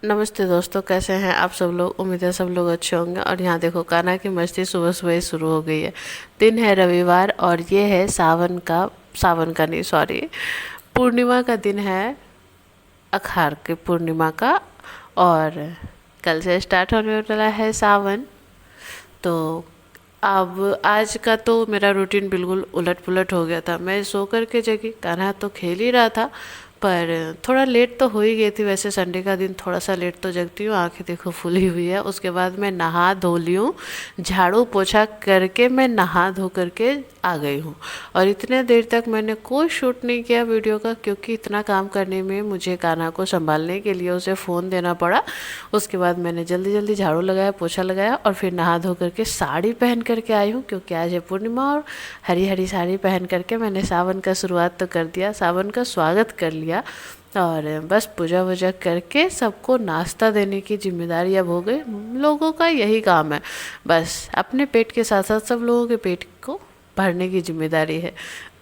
नमस्ते दोस्तों, कैसे हैं आप सब लोग। उम्मीद है सब लोग अच्छे होंगे। और यहाँ देखो, कान्हा की मस्ती सुबह सुबह ही शुरू हो गई है। दिन है रविवार और ये है सावन का नहीं, सॉरी, पूर्णिमा का दिन है। अखाड़ की पूर्णिमा का। और कल से स्टार्ट होने वाला है सावन। तो अब आज का तो मेरा रूटीन बिल्कुल उलट पुलट हो गया था। मैं सो कर के जगी, कान्हा तो खेल ही रहा था, पर थोड़ा लेट तो हो ही गई थी। वैसे संडे का दिन थोड़ा सा लेट तो जगती हूँ। आंखें देखो फुली हुई है। उसके बाद मैं नहा धो ली हूँ, झाड़ू पोछा करके मैं नहा धो करके आ गई हूँ। और इतने देर तक मैंने कोई शूट नहीं किया वीडियो का, क्योंकि इतना काम करने में मुझे कान्हा को संभालने के लिए उसे फ़ोन देना पड़ा। उसके बाद मैंने जल्दी जल्दी झाड़ू लगाया, पोछा लगाया और फिर नहा धो करके साड़ी पहन करके आई हूँ, क्योंकि आज है पूर्णिमा। और हरी हरी साड़ी पहन करके मैंने सावन का शुरुआत तो कर दिया, सावन का स्वागत कर लिया। और बस पूजा वूजा करके सबको नाश्ता देने की जिम्मेदारी अब हो गई। लोगों का यही काम है, बस अपने पेट के साथ साथ सब लोगों के पेट को भरने की जिम्मेदारी है।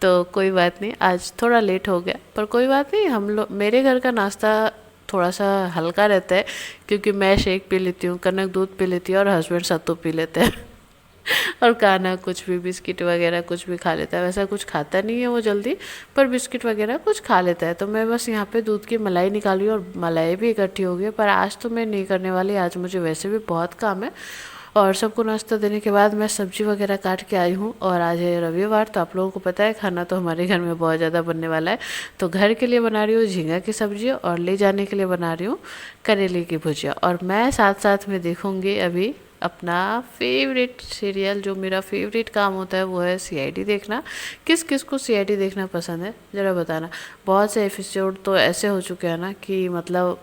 तो कोई बात नहीं, आज थोड़ा लेट हो गया, पर कोई बात नहीं। हम लोग, मेरे घर का नाश्ता थोड़ा सा हल्का रहता है, क्योंकि मैं शेक पी लेती हूँ, कनक दूध पी लेती है और हस्बैंड सत्तू पी लेते हैं। और खाना कुछ भी, बिस्किट वगैरह कुछ भी खा लेता है। वैसा कुछ खाता नहीं है वो जल्दी, पर बिस्किट वगैरह कुछ खा लेता है। तो मैं बस यहाँ पे दूध की मलाई निकाली और मलाई भी इकट्ठी हो गई। पर आज तो मैं नहीं करने वाली, आज मुझे वैसे भी बहुत काम है। और सबको नाश्ता देने के बाद मैं सब्जी वगैरह काट के आई हूँ। और आज है रविवार, तो आप लोगों को पता है खाना तो हमारे घर में बहुत ज़्यादा बनने वाला है। तो घर के लिए बना रही हूँ झींगा की सब्जी, और ले जाने के लिए बना रही हूँ करेले की भुजिया। और मैं साथ साथ में देखूँगी अभी अपना फेवरेट सीरियल। जो मेरा फेवरेट काम होता है वो है सीआईडी देखना। किस किस को सीआईडी देखना पसंद है ज़रा बताना। बहुत से एपिसोड तो ऐसे हो चुके हैं ना कि मतलब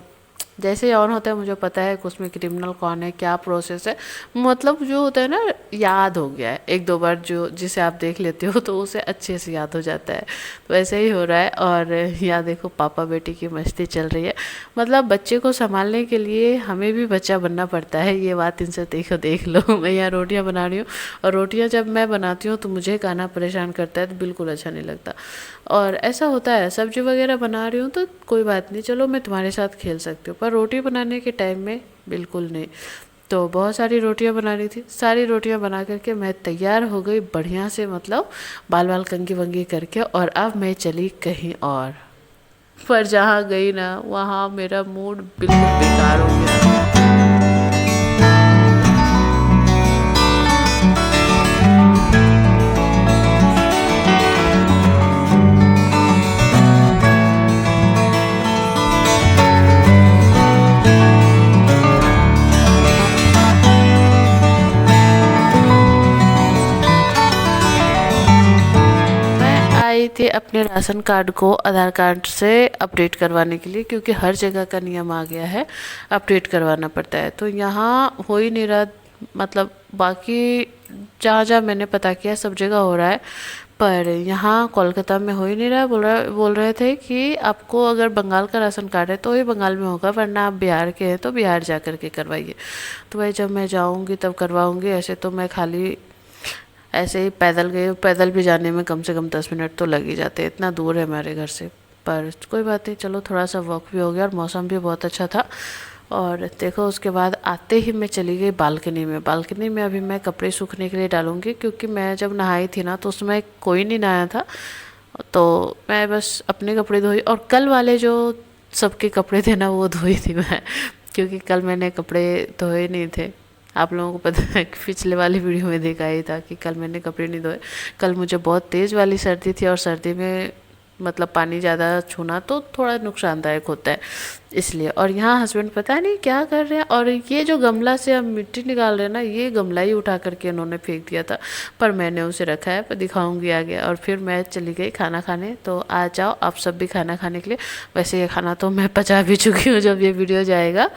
जैसे ही ऑन होता है मुझे पता है कि उसमें क्रिमिनल कौन है, क्या प्रोसेस है। मतलब जो होता है ना, याद हो गया है एक दो बार। जो जिसे आप देख लेते हो तो उसे अच्छे से याद हो जाता है। तो ऐसे ही हो रहा है। और यहाँ देखो पापा बेटी की मस्ती चल रही है। मतलब बच्चे को संभालने के लिए हमें भी बच्चा बनना पड़ता है, ये बात इनसे देखो, देख लो। मैं यहाँ रोटियाँ बना रही हूँ, और रोटियाँ जब मैं बनाती हूँ तो मुझे खाना परेशान करता है, तो बिल्कुल अच्छा नहीं लगता। और ऐसा होता है, सब्जी वगैरह बना रही हूँ तो कोई बात नहीं, चलो मैं तुम्हारे साथ खेल सकती हूँ, पर रोटी बनाने के टाइम में बिल्कुल नहीं। तो बहुत सारी रोटियां बना रही थी। सारी रोटियां बना करके मैं तैयार हो गई बढ़िया से, मतलब बाल बाल कंगी वंगी करके। और अब मैं चली कहीं और, पर जहाँ गई ना वहाँ मेरा मूड बिल्कुल बेकार हो गया। मैं आई थी अपने राशन कार्ड को आधार कार्ड से अपडेट करवाने के लिए, क्योंकि हर जगह का नियम आ गया है, अपडेट करवाना पड़ता है। तो यहाँ हो ही नहीं रहा, मतलब बाकी जहाँ जहाँ मैंने पता किया सब जगह हो रहा है, पर यहाँ कोलकाता में हो ही नहीं रहा। बोल रहे थे कि आपको अगर बंगाल का राशन कार्ड है तो ही बंगाल में होगा, वरना आप बिहार के हैं तो बिहार जा कर के करवाइए। तो भाई जब मैं जाऊँगी तब करवाऊँगी। ऐसे तो मैं खाली ऐसे ही पैदल गए, पैदल भी जाने में कम से कम 10 मिनट तो लग ही जाते हैं, इतना दूर है हमारे घर से। पर कोई बात नहीं, चलो थोड़ा सा वॉक भी हो गया और मौसम भी बहुत अच्छा था। और देखो उसके बाद आते ही मैं चली गई बालकनी में। बालकनी में अभी मैं कपड़े सूखने के लिए डालूंगी, क्योंकि मैं जब नहाई थी ना तो उसमें कोई नहीं नहाया था। तो मैं बस अपने कपड़े धोई, और कल वाले जो सबके कपड़े थे ना वो धोई थी मैं, क्योंकि कल मैंने कपड़े धोए नहीं थे। आप लोगों को पता है कि पिछले वाली वीडियो में देखा ही था कि कल मैंने कपड़े नहीं धोए। कल मुझे बहुत तेज़ वाली सर्दी थी, और सर्दी में मतलब पानी ज़्यादा छूना तो थोड़ा नुकसानदायक होता है, इसलिए। और यहाँ हस्बैंड पता नहीं क्या कर रहे हैं, और ये जो गमला से हम मिट्टी निकाल रहे हैं ना, ये गमला ही उठा करके उन्होंने फेंक दिया था, पर मैंने उसे रखा है, पर दिखाऊंगी आगे। और फिर मैं चली गई खाना खाने। तो आ जाओ आप सब भी खाना खाने के लिए। वैसे ये खाना तो मैं पचा भी चुकी हूँ जब ये वीडियो जाएगा,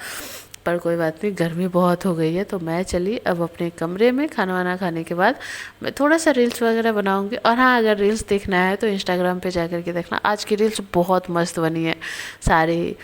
पर कोई बात नहीं, गर्मी बहुत हो गई है। तो मैं चली अब अपने कमरे में। खाना वाना खाने के बाद मैं थोड़ा सा रील्स वगैरह बनाऊंगी। और हाँ, अगर रील्स देखना है तो इंस्टाग्राम पे जा कर के देखना, आज की रील्स बहुत मस्त बनी है सारी।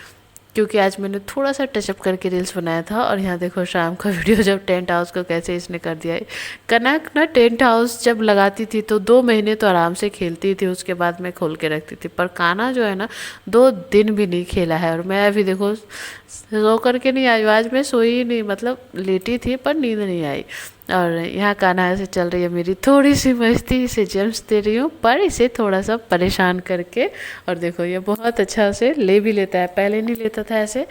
क्योंकि आज मैंने थोड़ा सा टचअप करके रील्स बनाया था। और यहाँ देखो शाम का वीडियो, जब टेंट हाउस को कैसे इसने कर दिया है। कनक ना टेंट हाउस जब लगाती थी तो 2 महीने तो आराम से खेलती थी, उसके बाद मैं खोल के रखती थी। पर काना जो है ना 2 दिन भी नहीं खेला है। और मैं अभी देखो सो करके नहीं आई, आज मैं सोई ही नहीं, मतलब लेटी थी पर नींद नहीं आई। और यहाँ कान्हा ऐसे चल रही है मेरी थोड़ी सी मस्ती, इसे जम्स दे रही हूँ पर इसे थोड़ा सा परेशान करके। और देखो ये बहुत अच्छा से ले भी लेता है, पहले नहीं लेता था ऐसे,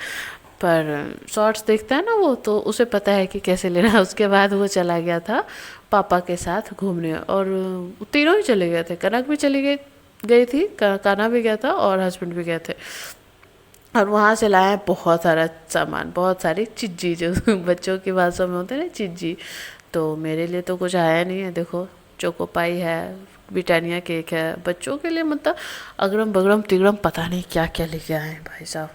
पर शॉर्ट्स देखता है ना वो, तो उसे पता है कि कैसे लेना है। उसके बाद वो चला गया था पापा के साथ घूमने, और तीनों ही चले गए थे। कनक भी चली गई थी, कान्हा भी गया था और हस्बैंड भी गए थे। और वहाँ से लाए बहुत सारा सामान, बहुत सारी चिज्जी, जो बच्चों की भाषा में होते हैं ना चिज्जी। तो मेरे लिए तो कुछ आया नहीं है। देखो चोको पाई है, ब्रिटानिया केक है, बच्चों के लिए मतलब अगरम बगरम तिगड़म पता नहीं क्या क्या लेके आए हैं भाई साहब।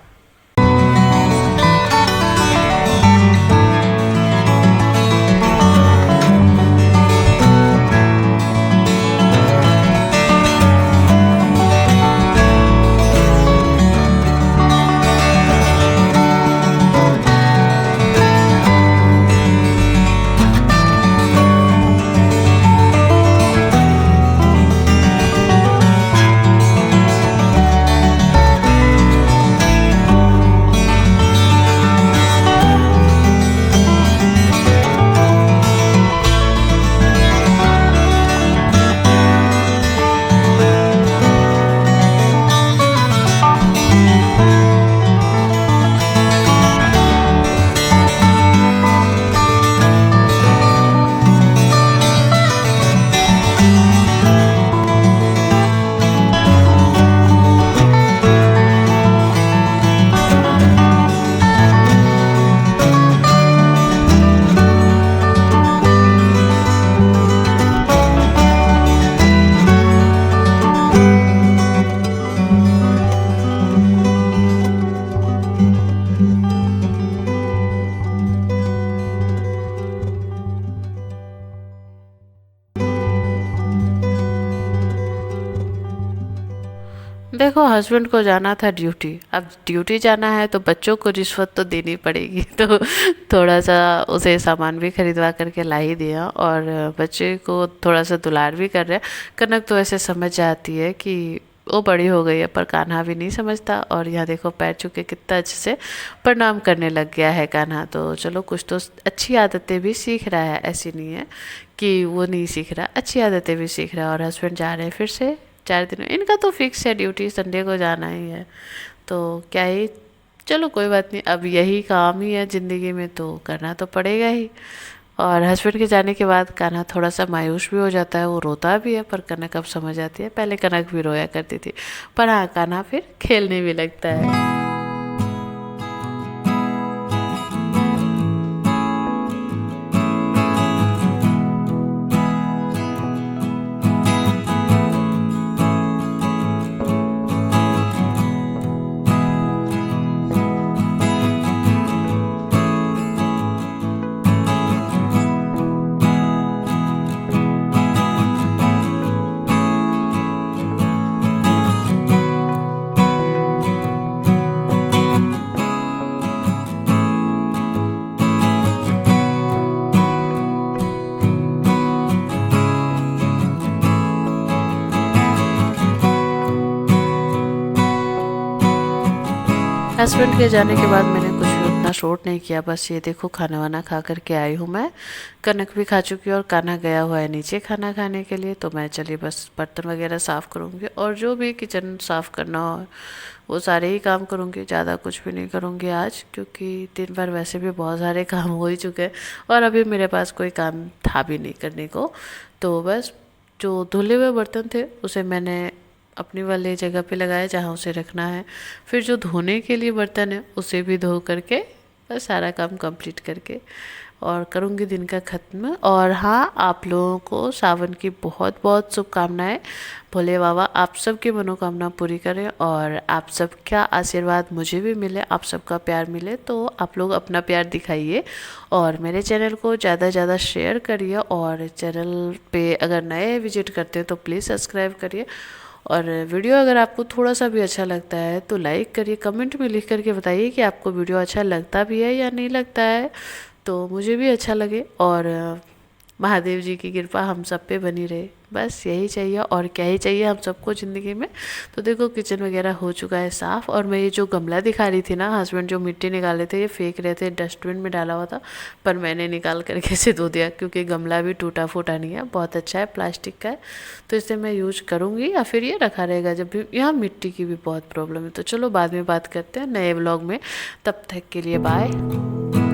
देखो हस्बैंड को जाना था ड्यूटी, अब ड्यूटी जाना है तो बच्चों को रिश्वत तो देनी पड़ेगी। तो थोड़ा सा उसे सामान भी खरीदवा करके ला ही दिया, और बच्चे को थोड़ा सा दुलार भी कर रहे हैं। कनक तो ऐसे समझ जाती है कि वो बड़ी हो गई है, पर कान्हा भी नहीं समझता। और यहाँ देखो पैर छू के कितना अच्छे से प्रणाम करने लग गया है कान्हा। तो चलो कुछ तो अच्छी आदतें भी सीख रहा है, ऐसी नहीं है कि वो नहीं सीख रहा, अच्छी आदतें भी सीख रहा है। और हस्बैंड जा रहे हैं फिर से 4 दिन, इनका तो फिक्स है ड्यूटी, संडे को जाना ही है। तो क्या ही, चलो कोई बात नहीं, अब यही काम ही है ज़िंदगी में तो करना तो पड़ेगा ही। और हस्बैंड के जाने के बाद कान्हा थोड़ा सा मायूस भी हो जाता है, वो रोता भी है, पर कनक अब समझ आती है। पहले कनक भी रोया करती थी, पर हाँ कान्हा फिर खेलने भी लगता है। हस्बैंड के जाने के बाद मैंने कुछ भी उतना शॉर्ट नहीं किया, बस ये देखो खाना वाना खा करके आई हूँ मैं। कनक भी खा चुकी है और कान्हा गया हुआ है नीचे खाना खाने के लिए। तो मैं चलिए बस बर्तन वगैरह साफ़ करूँगी, और जो भी किचन साफ़ करना हो वो सारे ही काम करूँगी, ज़्यादा कुछ भी नहीं करूँगी आज, क्योंकि दिन भर वैसे भी बहुत सारे काम हो ही चुके हैं और अभी मेरे पास कोई काम था भी नहीं करने को। तो बस जो धुले हुए बर्तन थे उसे मैंने अपनी वाले जगह पे लगाया जहाँ उसे रखना है। फिर जो धोने के लिए बर्तन है उसे भी धो करके बस सारा काम कंप्लीट करके और करूँगी दिन का ख़त्म। और हाँ, आप लोगों को सावन की बहुत बहुत शुभकामनाएं। भोले बाबा आप सबकी मनोकामना पूरी करें और आप सबका आशीर्वाद मुझे भी मिले, आप सबका प्यार मिले। तो आप लोग अपना प्यार दिखाइए और मेरे चैनल को ज़्यादा से ज़्यादा शेयर करिए, और चैनल पे अगर नए विजिट करते हैं तो प्लीज़ सब्सक्राइब करिए। और वीडियो अगर आपको थोड़ा सा भी अच्छा लगता है तो लाइक करिए, कमेंट में लिख करके बताइए कि आपको वीडियो अच्छा लगता भी है या नहीं लगता है, तो मुझे भी अच्छा लगे। और महादेव जी की कृपा हम सब पे बनी रहे, बस यही चाहिए और क्या ही चाहिए हम सबको ज़िंदगी में। तो देखो किचन वगैरह हो चुका है साफ़। और मैं ये जो गमला दिखा रही थी ना, हस्बैंड जो मिट्टी निकाले थे ये फेंक रहे थे, डस्टबिन में डाला हुआ था, पर मैंने निकाल करके इसे धो दिया क्योंकि गमला भी टूटा फूटा नहीं है, बहुत अच्छा है, प्लास्टिक का है, तो इसे मैं यूज करूँगी या फिर ये रखा रहेगा। जब भी यहाँ मिट्टी की भी बहुत प्रॉब्लम है। तो चलो बाद में बात करते हैं नए ब्लॉग में, तब तक के लिए बाय।